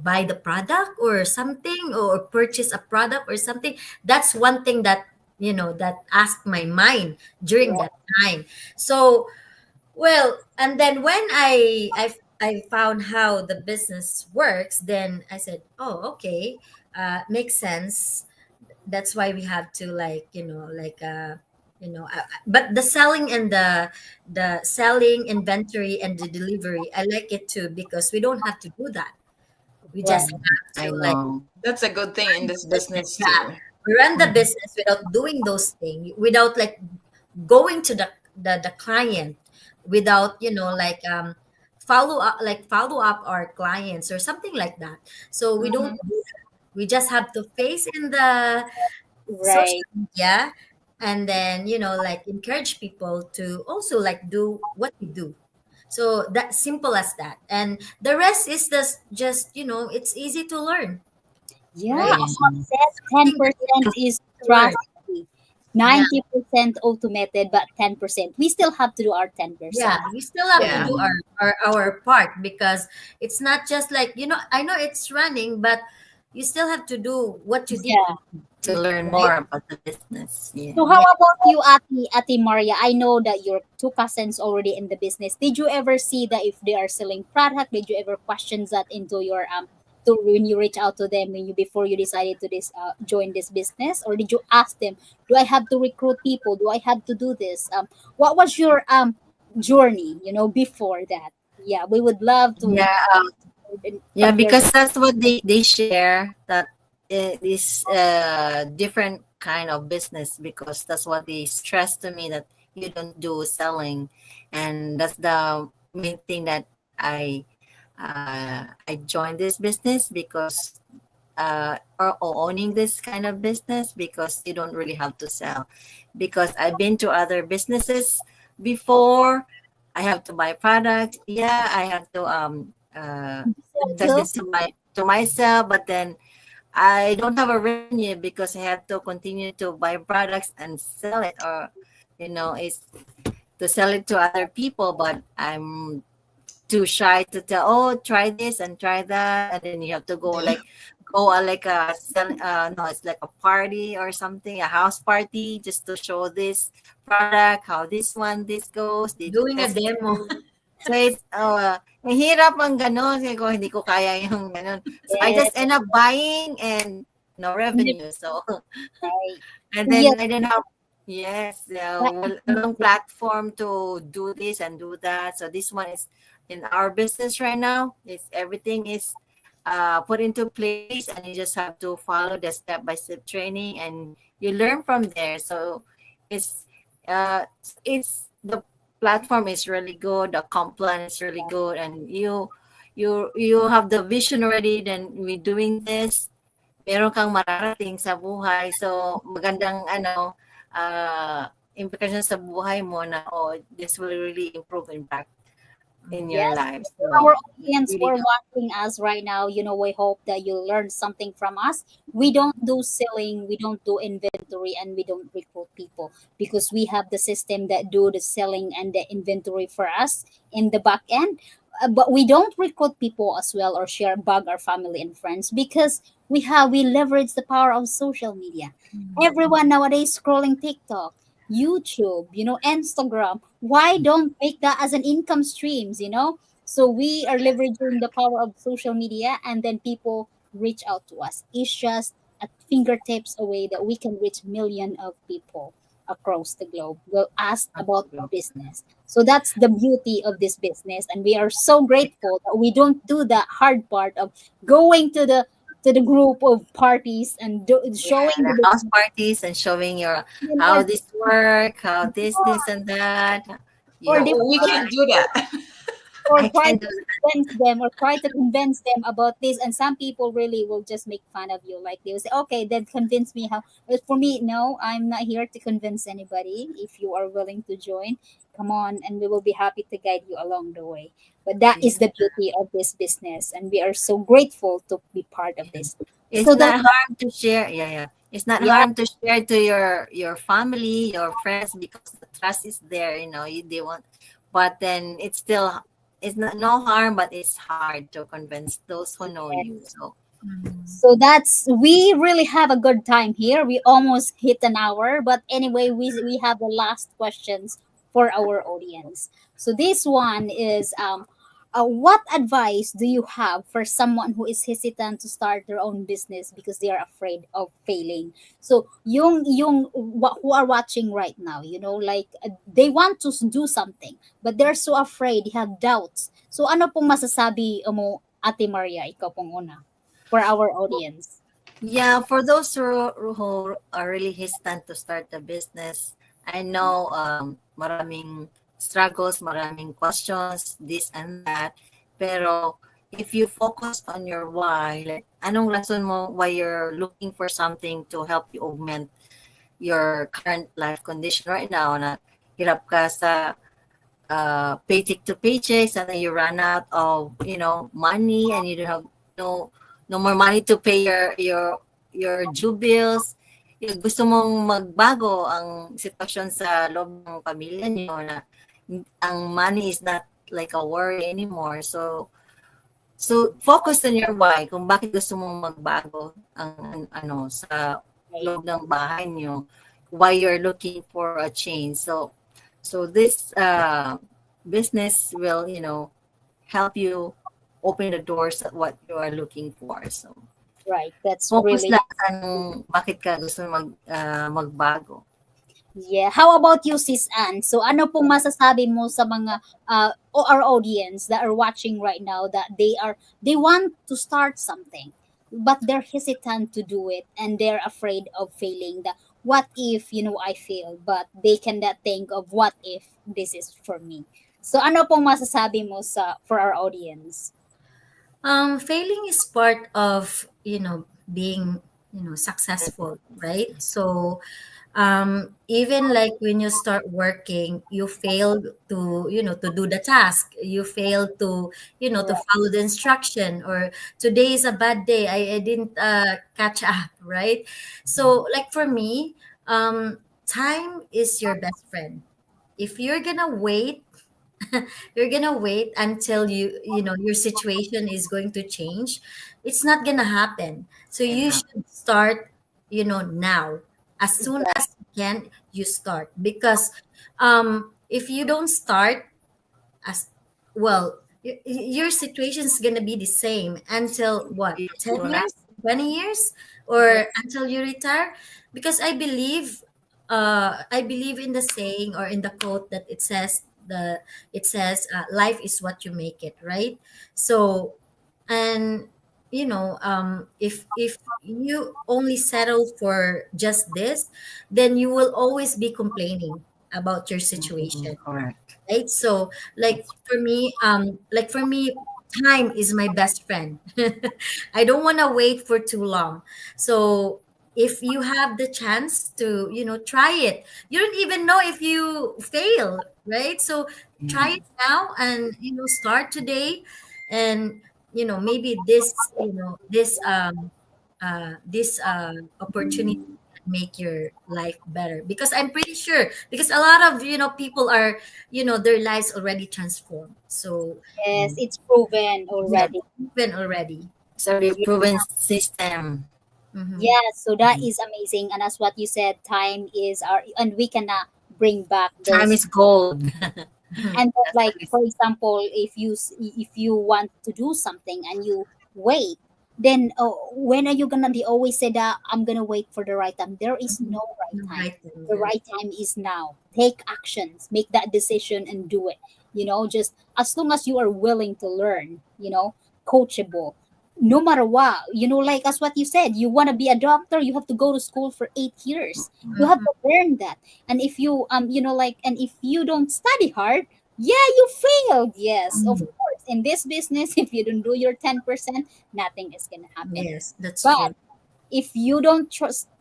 buy the product or something, or purchase a product or something? That's one thing that asked my mind during that time. So, well, and then when I found how the business works, then I said, oh, okay, makes sense. That's why we have to, like, but the selling and the selling, inventory, and the delivery, I like it too, because we don't have to do that. We just Right. have I to, like, know. That's a good thing in this business. business Yeah, too. we run the Mhm. business without doing those things, without like going to the client, without like follow up our clients or something like that. So we don't Hmm. do that. We just have to face in the social Right. media, and then like encourage people to also like do what we do. So that simple as that, and the rest is just it's easy to learn, Yeah, right? Yeah. as what said, ten Something that is percent easy is to learn. trustworthy, Yeah, 90% automated, but 10% we still have to do our 10%. yeah, we still have to Yeah. do Mhm. our part, because it's not just like, I know it's running, but you still have to do what you need to Yeah. do, To learn right? more about the business. So Yeah. how Yeah. about you, Ate Maria? I know that your two cousins already in the business. Did you ever see that if they are selling product? Did you ever question that into your to when you reach out to them when you before you decided to this join this business, or did you ask them, do I have to recruit people? Do I have to do this? What was your journey? You know, before that. Yeah, we would love to Yeah. Yeah, from your because that's what they share, that it is a different kind of business, because that's what they stress to me, that you don't do selling. And that's the main thing that I joined this business, because or owning this kind of business, because you don't really have to sell. Because I've been to other businesses before. I have to buy product. Yeah, I have to test too. this to myself, but then I don't have a revenue, because I have to continue to buy products and sell it, or it's to sell it to other people. But I'm too shy to tell, oh, try this and try that, and then you have to go like a sell no, it's like a party or something, a house party, just to show this product, how this goes, did you Doing a test it? demo. So it's mahirap ang gano'n, kasi ko hindi ko kaya yung gano'n. So I Yeah, just end up buying and no revenue. So right. and Yeah, then I don't have, yes, that walang platform to do this and do that. So this one is in our business right now. It's everything is put into place, and you just have to follow the step by step training, and you learn from there. So it's it's the platform is really good, the comp plan is really good, and you have the vision already. Then we doing this, meron kang mararating sa buhay. So magandang implication sa buhay mo na, oh, this will really improve impact in your Yes, life. for our So audience who really are good. watching us right now, we hope that you learn something from us. We don't do selling, we don't do inventory, and we don't recruit people because we have the system that do the selling and the inventory for us in the back end. But we don't recruit people as well or share bug our family and friends because we leverage the power of social media. Everyone nowadays scrolling TikTok, YouTube, Instagram. Why don't make that as an income streams? So we are leveraging the power of social media, and then people reach out to us. It's just at fingertips away that we can reach million of people across the globe will ask about our business. So that's the beauty of this business, and we are so grateful that we don't do the hard part of going to the group of parties and Yeah, showing the the house business. parties and showing your how this work, how this and that. Or You they Oh, we will can't do that. or I try can to do convince them or try to convince them about this, and some people really will just make fun of you, like they will say, okay, then convince me how. But for me, no, I'm not here to convince anybody. If you are willing to join, come on, and we will be happy to guide you along the way. But that yeah. is the beauty of this business, and we are so grateful to be part of this. It's So the not harm to share. Yeah, yeah. It's not yeah, harm to share to your family, your friends, because the trust is there. They want, but then it's not no harm, but it's hard to convince those who know you. So so that's we really have a good time here. We almost hit an hour, but anyway, we have the last questions for our audience. So this one is what advice do you have for someone who is hesitant to start their own business because they are afraid of failing? So who are watching right now, like they want to do something, but they're so afraid, they have doubts. So ano pong masasabi mo, Ate Maria, ikaw pong una? For our audience. yeah, for those who are really hesitant to start a business, I know maraming struggles, maraming questions, this and that. Pero if you focus on your why, like anong rason mo why you're looking for something to help you augment your current life condition right now, na hirap ka sa paycheck to paycheck, and then you run out of money, and you don't have no more money to pay your due bills. Yung gusto mong magbago ang sitwasyon sa loob ng pamilya niyo, na ang money is not like a worry anymore. So focus on your why, kung bakit gusto mong magbago ang sa Right. loob ng bahay niyo, why you're looking for a change. So this business will help you open the doors at what you are looking for. So Right. That's focus really lang sa bakit ka gusto magbago. yeah. How about you, Sis Anne? So ano pong masasabi mo sa mga o our audience that are watching right now that they want to start something but they're hesitant to do it and they're afraid of failing. That what if I fail, but they cannot think of what if this is for me. So ano pong masasabi mo for our audience? Failing is part of being successful, right? So even like when you start working, you fail to to do the task, you fail to to Right. follow the instruction, or today is a bad day, I didn't catch up, right? So like for me, time is your best friend. If you're gonna wait, you're gonna wait until your situation is going to change, it's not gonna happen. So you Yeah. should start now. As soon Exactly. as you can, you start, because if you don't start, as well, your situation is gonna be the same until what, You 10 will not. years 20 years, Yeah. or until you retire. Because I believe in the saying, or in the quote, that it says the it says life is what you make it, right? So, and if you only settle for just this, then you will always be complaining about your situation, Correct. right? So like for me, time is my best friend. I don't want to wait for too long. So if you have the chance to try it, you don't even know if you fail, right? So try it now, and start today. And maybe this opportunity can make your life better, because I'm pretty sure, because a lot of people are, their lives already transformed. So Yes, it's proven yeah, already. even already. It's a proven system. Mm-hmm. Yeah, so that is amazing. And as what you said, time is our, and we cannot bring back Time those. is gold. And then, That's like what we for say. example, if you want to do something and you wait, then when are you gonna? They always say that I'm gonna wait for the right time. There is no right No, time. right then, The yeah. right time is now. Take actions, make that decision, and do it. Just as long as you are willing to learn. Coachable. No matter what, like as what you said, you want to be a doctor, you have to go to school for 8 years. You have Mhm. to learn that. And if you and if you don't study hard, yeah, you failed. Yes, of Mhm. course. In this business, if you don't do your 10%, nothing is gonna happen. Yes, that's But true. if you don't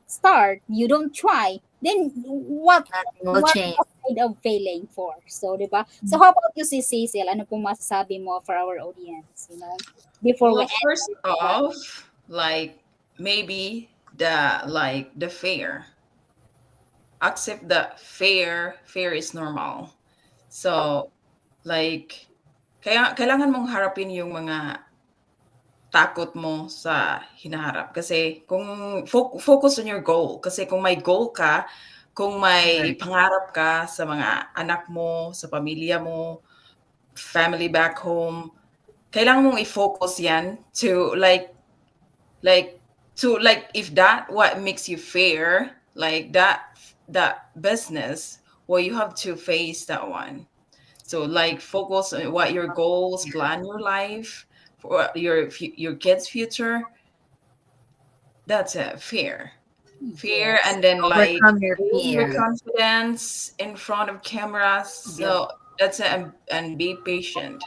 start, you don't try, then Nothing will what change. kind of failing for? So, di ba? So, how about you, si Cecil? Ano pong masasabi mo for our audience, before we Well, end first this one? off, like maybe the fear. Accept that fear is normal. So, like kaya kailangan mong harapin yung mga takot mo sa hinaharap. Kasi kung focus on your goal. Kasi kung may goal ka, kung may Correct. pangarap ka sa mga anak mo, sa pamilya mo, family back home, kailangan mong i-focus yan to like if that what makes you fear, like that business, well, you have to face that one. So like focus on what your goals, plan your life for your kids' future. That's it. Fear, Yes. and then like Overcome your lose your fear. confidence in front of cameras. Yep. So that's it, and be patient.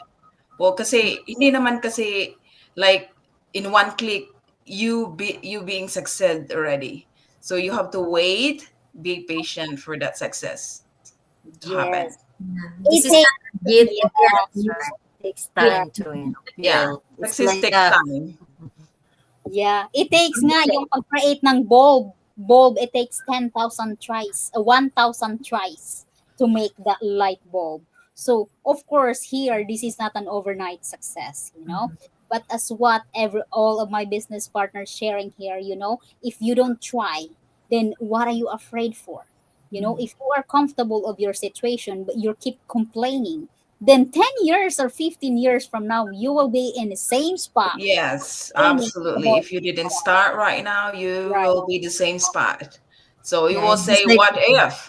Well, kasi hindi naman kasi like in one click you being succeed already. So you have to wait, be patient for that success to happen. Yes. Yeah. This It is takes, not a gift. That's yeah, right. Takes yeah, time to, Yeah, build. It's success like takes time. yeah. It takes nga yung pag-create ng bulb, it takes 10,000 tries, 1,000 tries to make that light bulb. So, of course, here, this is not an overnight success. But as what all of my business partners sharing here, if you don't try, then what are you afraid for? If you are comfortable of your situation, but you keep complaining, then 10 years or 15 years from now, you will be in the same spot Yes, complaining absolutely. about If you didn't start right now, you right. will be the same spot. So you Yeah, will it's just say, like "What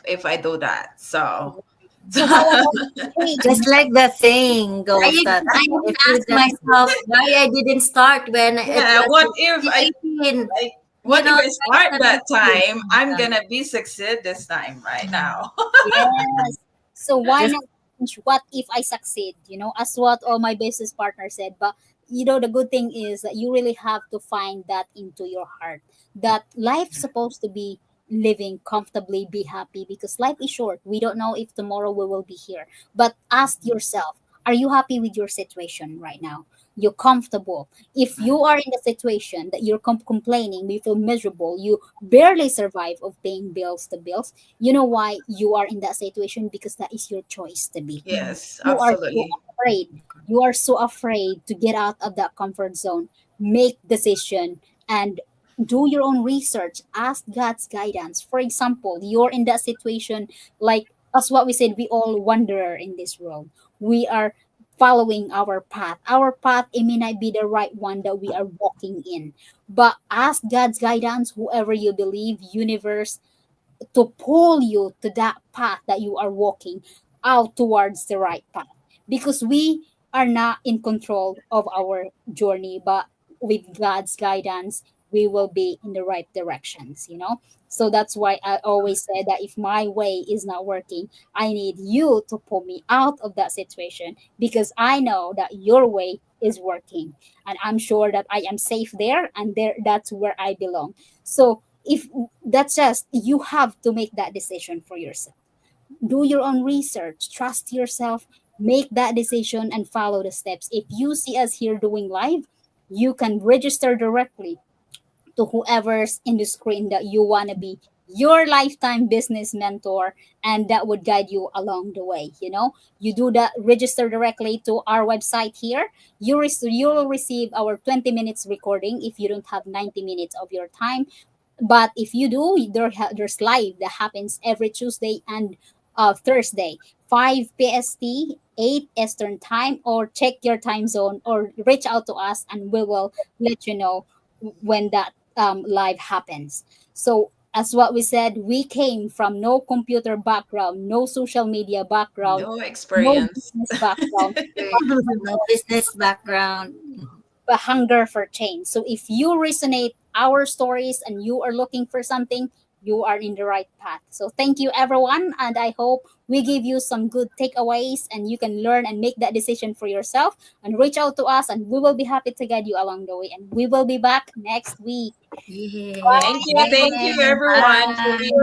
if I do that?" So So how about hey, just like the saying goes that I used if to you ask just myself why I didn't start when it yeah, was what if I 18, like? What if I right, start that 17. time? I'm gonna be succeed this time right now. yes. So why just not change what if I succeed? As what all my business partners said. But the good thing is that you really have to find that into your heart. That life's supposed to be living comfortably, be happy because life is short. We don't know if tomorrow we will be here. But ask yourself, are you happy with your situation right now? You're comfortable. If you are in the situation that you're complaining, you feel miserable, you barely survive of paying bills, you know why you are in that situation? Because that is your choice to be. Yes, You are so absolutely. afraid. You are so afraid to get out of that comfort zone. Make decision and do your own research. Ask God's guidance. For example, you're in that situation, like as what we said, we all wanderer in this world. We are following our path. Our path, it may not be the right one that we are walking in. But ask God's guidance, whoever you believe, universe, to pull you to that path that you are walking. out towards the right path, because we are not in control of our journey, but with God's guidance, we will be in the right directions, you know? So that's why I always say that if my way is not working, I need you to pull me out of that situation, because I know that your way is working. And I'm sure that I am safe there, and there that's where I belong. So if that's just, you have to make that decision for yourself. Do your own research, trust yourself, make that decision and follow the steps. If you see us here doing live, you can register directly to whoever's in the screen that you want to be your lifetime business mentor, and that would guide you along the way. You know, you do that, register directly to our website here. You will receive our 20 minutes recording if you don't have 90 minutes of your time. But if you do, there's live that happens every Tuesday and Thursday, 5 PST, 8 Eastern time, or check your time zone or reach out to us and we will let you know when that live happens. So, as what we said, we came from no computer background, no social media background, No no experience. business background, No business background. but hunger for change. So if you resonate our stories and you are looking for something, you are in the right path. So thank you everyone, and I hope we give you some good takeaways and you can learn and make that decision for yourself, and reach out to us and we will be happy to guide you along the way, and we will be back next week. Yeah. Thank you, Bye. everyone, for Bye. being